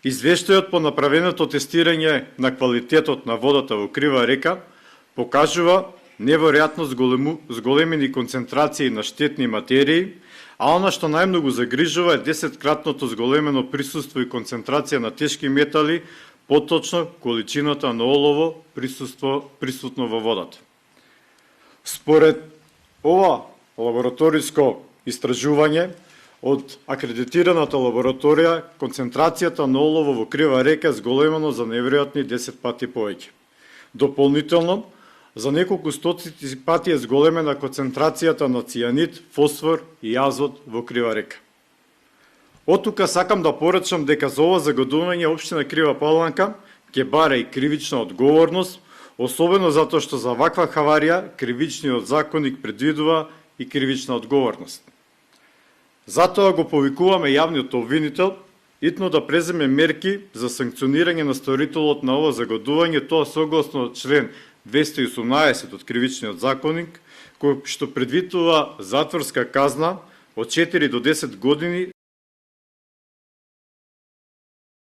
Извештајот по направеното тестирање на квалитетот на водата во Крива река покажува неверојатно зголемени концентрации на штетни материи, а она што најмногу загрижува е 10-кратното зголемено присуство и концентрација на тешки метали, поточно количината на олово присутно во водата. Според ова лабораториско истражување од акредитираната лабораторија, концентрацијата на олово во Крива река е зголемено за неверојатни 10 пати повеќе. Дополнително, за неколку стотици пати е зголемена концентрацијата на цијанид, фосфор и азот во Крива река. Оттука сакам да порачам дека за ова загадување општина Крива Паланка ќе бара и кривична одговорност, особено затоа што за ваква хаварија кривичниот законник предвидува и кривична одговорност. Затоа го повикуваме јавниот обвинител итно да преземе мерки за санкционирање на сторителот на ова загадување, тоа согласно член 218 од кривичниот законник, кој што предвидува затворска казна од 4 до 10 години